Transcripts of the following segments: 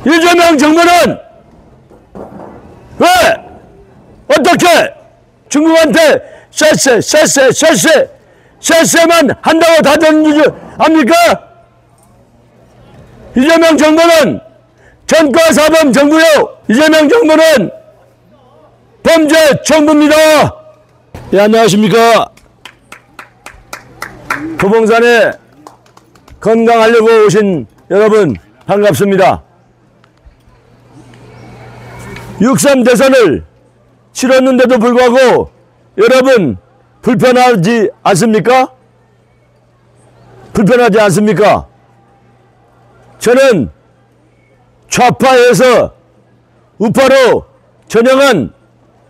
이재명 정부는 왜 어떻게 중국한테 쎄쎄만 한다고 다 되는 줄 압니까? 이재명 정부는 전과사범 정부요. 이재명 정부는 범죄 정부입니다. 예, 안녕하십니까. 도봉산에 건강하려고 오신 여러분 반갑습니다. 6.3 대선을 치렀는데도 불구하고 여러분 불편하지 않습니까? 불편하지 않습니까? 저는 좌파에서 우파로 전형한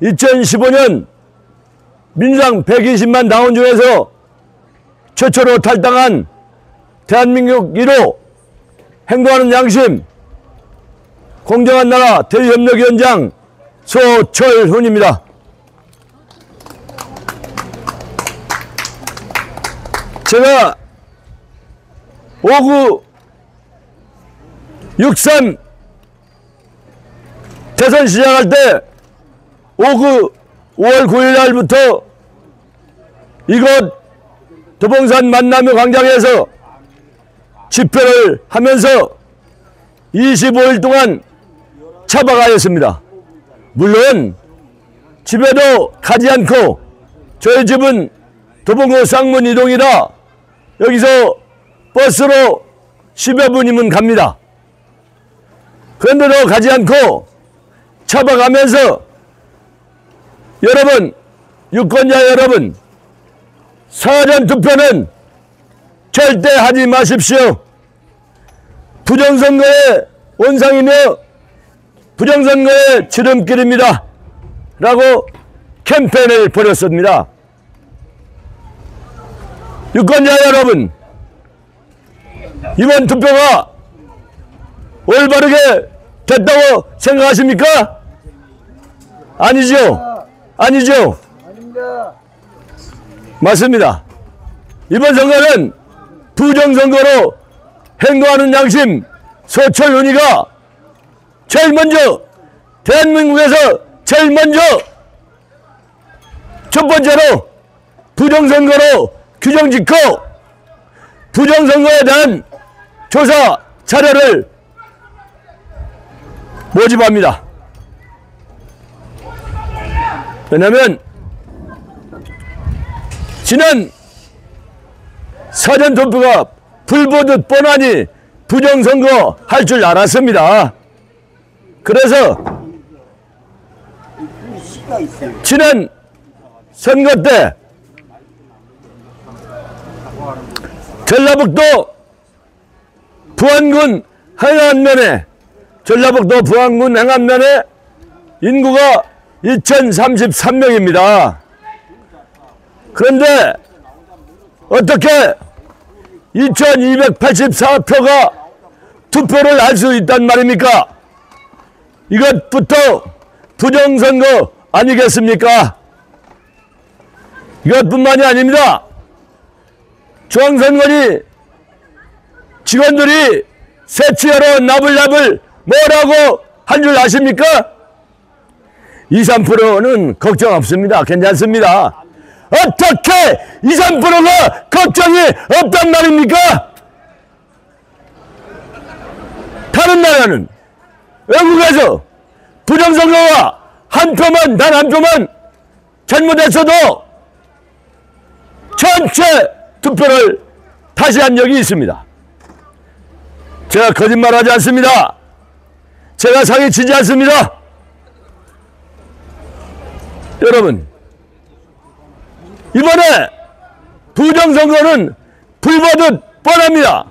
2015년 민주당 120만 당원 중에서 최초로 탈당한 대한민국 1호 행동하는 양심 공정한 나라 대의협력위원장 소철훈입니다. 제가 5.9 6.3 대선 시작할 때 5.9 5월 9일 날부터 이곳 도봉산 만남의 광장에서 집회를 하면서 25일 동안 차박하였습니다. 물론 집에도 가지 않고 저희 집은 도봉구 쌍문 이동이라 여기서 버스로 10여 분이면 갑니다. 그런데도 가지 않고 차박하면서 여러분, 유권자 여러분, 사전투표는 절대 하지 마십시오. 부정선거의 원상이며 부정선거의 지름길입니다. 라고 캠페인을 벌였습니다. 유권자 여러분, 이번 투표가 올바르게 됐다고 생각하십니까? 아니죠? 아니죠? 아닙니다. 맞습니다. 이번 선거는 부정선거로 행동하는 양심 소철훈이가 제일 먼저 대한민국에서 제일 먼저 첫 번째로 부정선거로 규정짓고 부정선거에 대한 조사 자료를 모집합니다. 왜냐하면 지난 사전투표가 불보듯 뻔하니 부정선거 할 줄 알았습니다. 그래서 지난 선거 때 전라북도 부안군 행안면에 인구가 2033명입니다. 그런데 어떻게 2284표가 투표를 할 수 있단 말입니까? 이것부터 부정선거 아니겠습니까? 이것뿐만이 아닙니다. 중앙선관위 직원들이 새치하러 나불나불 뭐라고 한 줄 아십니까? 2, 3%는 걱정 없습니다. 괜찮습니다. 어떻게 2, 3%가 걱정이 없단 말입니까? 다른 나라는 외국에서 부정선거가 단 한 표만 잘못했어도 전체 투표를 다시 한 적이 있습니다. 제가 거짓말하지 않습니다. 제가 사기치지 않습니다. 여러분, 이번에 부정선거는 불보듯 뻔합니다.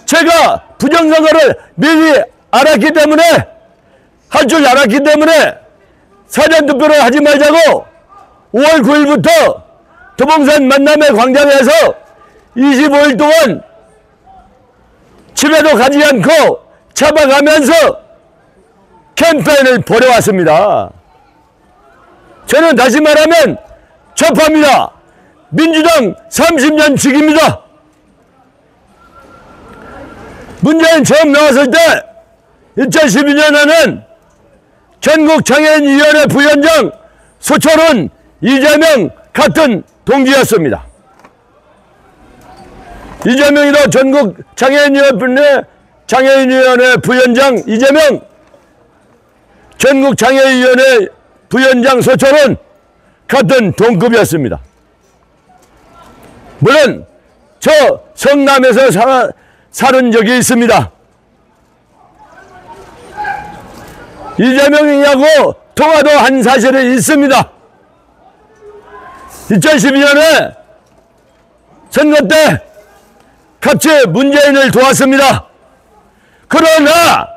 제가 부정선거를 미리 알았기 때문에 할 줄 알았기 때문에 사전투표를 하지 말자고 5월 9일부터 도봉산 만남의 광장에서 25일 동안 집에도 가지 않고 차박하면서 캠페인을 벌여왔습니다. 저는 다시 말하면 좌파입니다. 민주당 30년 직입니다. 문재인 처음 나왔을 때 2012년에는 전국장애인위원회 부위원장 소철훈, 이재명 같은 동기였습니다. 이재명이도 전국장애인위원회 부위원장 이재명, 전국장애인위원회 부위원장 소철훈 같은 동급이었습니다. 물론 저 성남에서 살은 적이 있습니다. 이재명이하고 통화도 한 사실이 있습니다. 2012년에 선거 때 같이 문재인을 도왔습니다. 그러나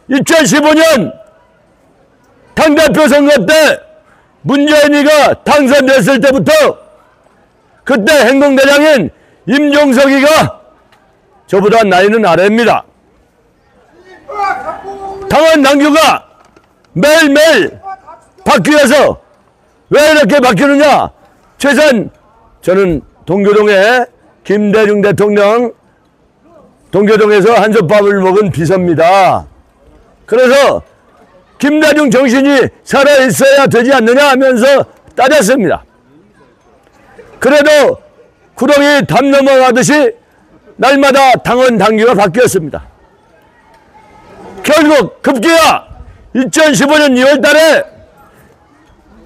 2015년 당대표 선거 때 문재인이가 당선됐을 때부터 그때 행동대장인 임종석이가 저보다 나이는 아래입니다. 당원 당규가 매일매일 바뀌어서 왜 이렇게 바뀌느냐? 최선 저는 동교동에 김대중 대통령 동교동에서 한솥밥을 먹은 비서입니다. 그래서 김대중 정신이 살아있어야 되지 않느냐 하면서 따졌습니다. 그래도 구렁이 담 넘어가듯이 날마다 당원 당규가 바뀌었습니다. 결국 급기야 2015년 2월 달에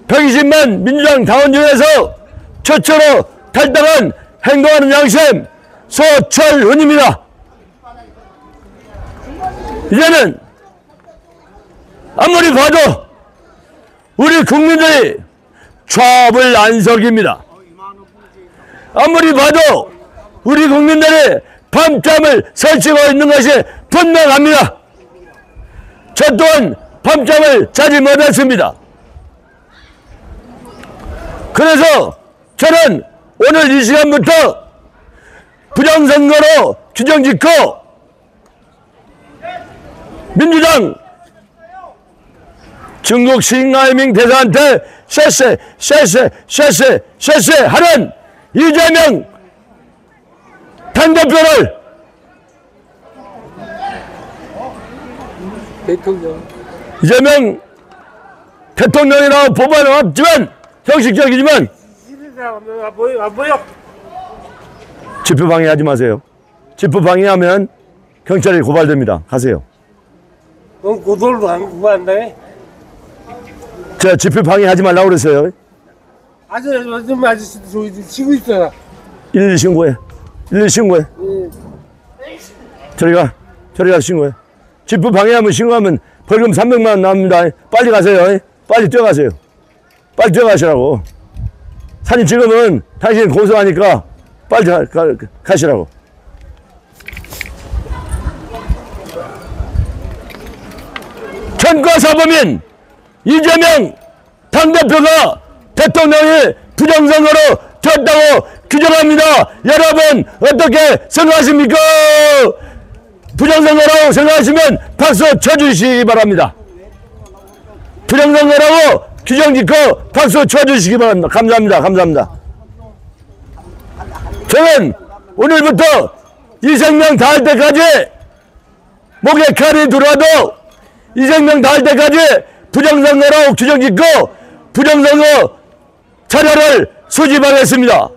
120만 민주당 당원 중에서 최초로 탈당한 행동하는 양심 소철훈입니다. 이제는 아무리 봐도 우리 국민들이 좌불 안석입니다. 아무리 봐도 우리 국민들이 밤잠을 설치고 있는 것이 분명합니다. 저 또한 밤잠을 자지 못했습니다. 그래서 저는 오늘 이 시간부터 부정선거로 규정짓고 민주당 중국 싱하이밍 대사한테 쎄쎄 하는 이재명 당대표를 이재명 대통령이라고 보고는 없지만 형식적이지만 집회 방해하지 마세요. 집회 방해하면 경찰에 고발됩니다. 가세요. 그럼 고소도 안 고발한다네? 제가 집회 방해하지 말라고 그랬어요. 아저씨도 저기 치고 있어요. 112 신고해. 112 신고해. 저리 가 신고해. 집회 방해하면 신고하면 벌금 300만 원 나옵니다. 빨리 가세요. 빨리 뛰어가세요. 빨리 뛰어가시라고. 사진 찍으면 당신이 고소하니까 빨리 가시라고. 전과사범인 이재명 당대표가 대통령이 부정선거로 졌다고 규정합니다. 여러분 어떻게 생각하십니까? 부정선거라고 생각하시면 박수 쳐주시기 바랍니다. 부정선거라고 규정짓고 박수 쳐주시기 바랍니다. 감사합니다. 저는 오늘부터 이 생명 다할 때까지 목에 칼이 들어와도 이 생명 다할 때까지 부정선거라고 규정짓고 부정선거 자료를 수집하겠습니다.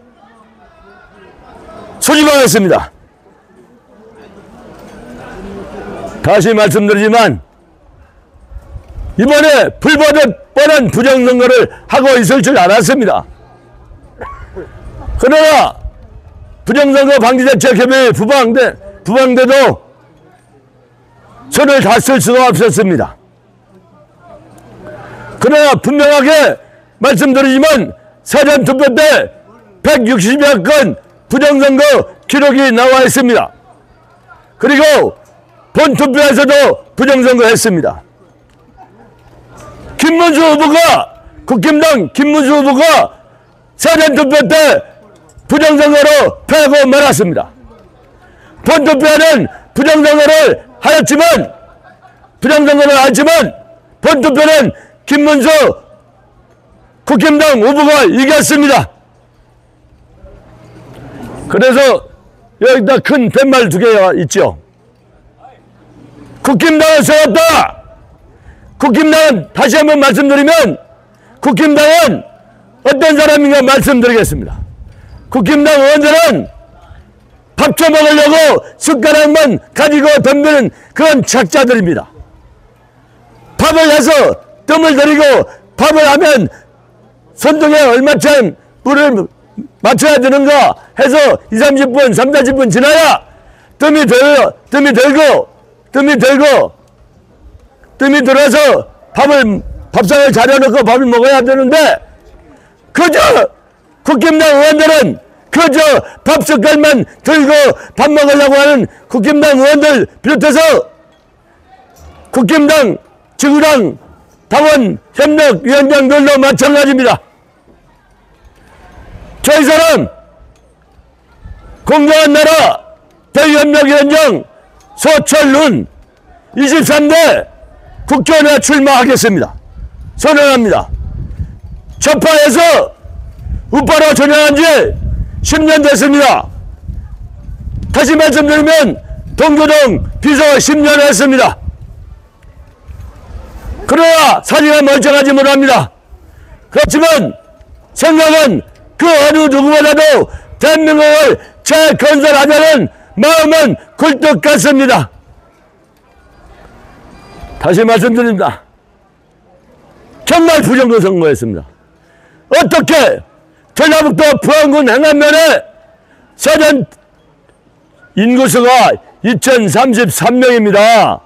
다시 말씀드리지만 이번에 불보듯 뻔한 부정선거를 하고 있을 줄 알았습니다. 그러나 부정선거 방지대책협의 부방대도 손을 다 쓸 수가 없었습니다. 그러나 분명하게 말씀드리지만 사전투표 때 160여 건 부정선거 기록이 나와 있습니다. 그리고 본투표에서도 부정선거 했습니다. 국힘당 김문수 후보가 사전투표 때 부정선거로 패하고 말았습니다. 본투표는 부정선거를 하였지만 본투표는 김문수 국힘당 후보가 이겼습니다. 그래서 여기다 큰 팻말 2개가 있죠. 국힘당을 세웠다. 국힘당은 다시 한번 말씀드리면 국힘당은 어떤 사람인가 말씀드리겠습니다. 국힘당 의원들은 밥 처먹으려고 숟가락만 가지고 덤비는 그런 작자들입니다. 밥을 해서 뜸을 들이고 밥을 하면 손등에 얼마쯤 물을 맞춰야 되는가 해서 20-30분, 30-40분 지나야 뜸이 들어서 밥상을 차려놓고 밥을 먹어야 되는데 그저 국힘당 의원들은 그저 밥 숟갈만 들고 밥 먹으려고 하는 국힘당 의원들 비롯해서 국힘당 지구당 당원 협력위원장들도 마찬가지입니다. 저희 사람 공정한 나라 대의협력위원장 서철룬 23대 국회의원에 출마하겠습니다. 선언합니다. 좌파에서 우파로 전향한 지 10년 됐습니다. 다시 말씀드리면 동교동 비서 10년 했습니다. 그러나 사지가 멀쩡하지 못합니다. 그렇지만 생각은 그 어느 누구보다도 대한민국을 재건설하자는 마음은 굴뚝 같습니다. 다시 말씀드립니다. 정말 부정부 선거였습니다. 어떻게 전라북도 부안군 행안면에 사전 인구수가 2033명입니다.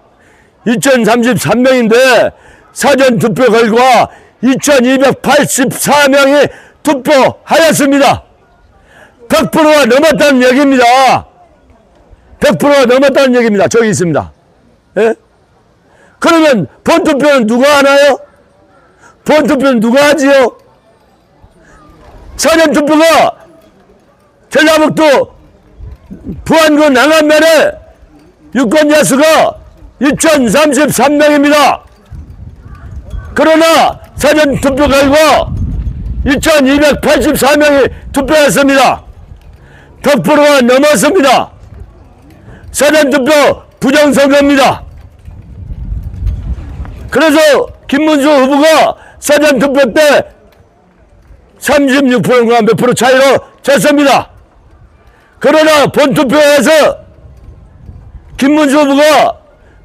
2033명인데 사전 투표 결과 2284명이 투표하였습니다. 100%가 넘었다는 얘기입니다. 100%가 넘었다는 얘기입니다. 저기 있습니다. 예? 그러면 본투표는 누가 하나요? 본투표는 누가 하지요? 사전투표가 전라북도 부안군 행안면에 유권자 수가 2033명입니다. 그러나 사전투표 결과 2284명이 투표했습니다. 100%가 넘었습니다. 사전투표 부정선거입니다. 그래서 김문수 후보가 사전투표 때 36%가 몇 프로 차이로 졌습니다. 그러나 본투표에서 김문수 후보가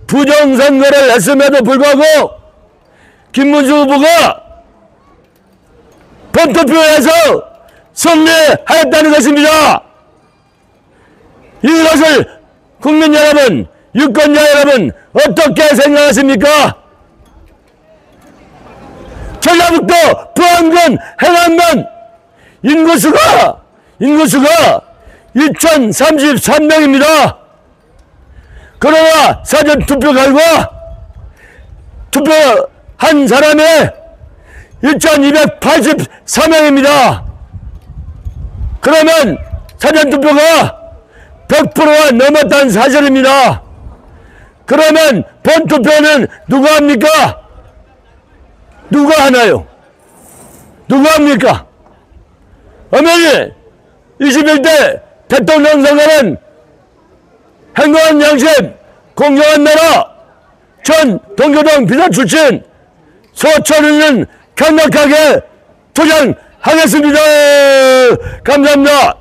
부정선거를 했음에도 불구하고 김문수 후보가 본투표에서 승리하였다는 것입니다. 이것을 국민 여러분, 유권자 여러분 어떻게 생각하십니까? 전라북도 부안군 행안면 인구수가 2033명입니다. 그러나 사전투표 결과 투표한 사람이 2284명입니다. 그러면 사전투표가 100%가 넘었다는 사실입니다. 그러면 본투표는 누가 합니까? 누가 하나요? 누가 합니까? 어머니 21대 대통령 선거는 행동한 양심 공정한 나라 전 동교동 비서 출신 서철훈은 강력하게 투쟁하겠습니다. 감사합니다.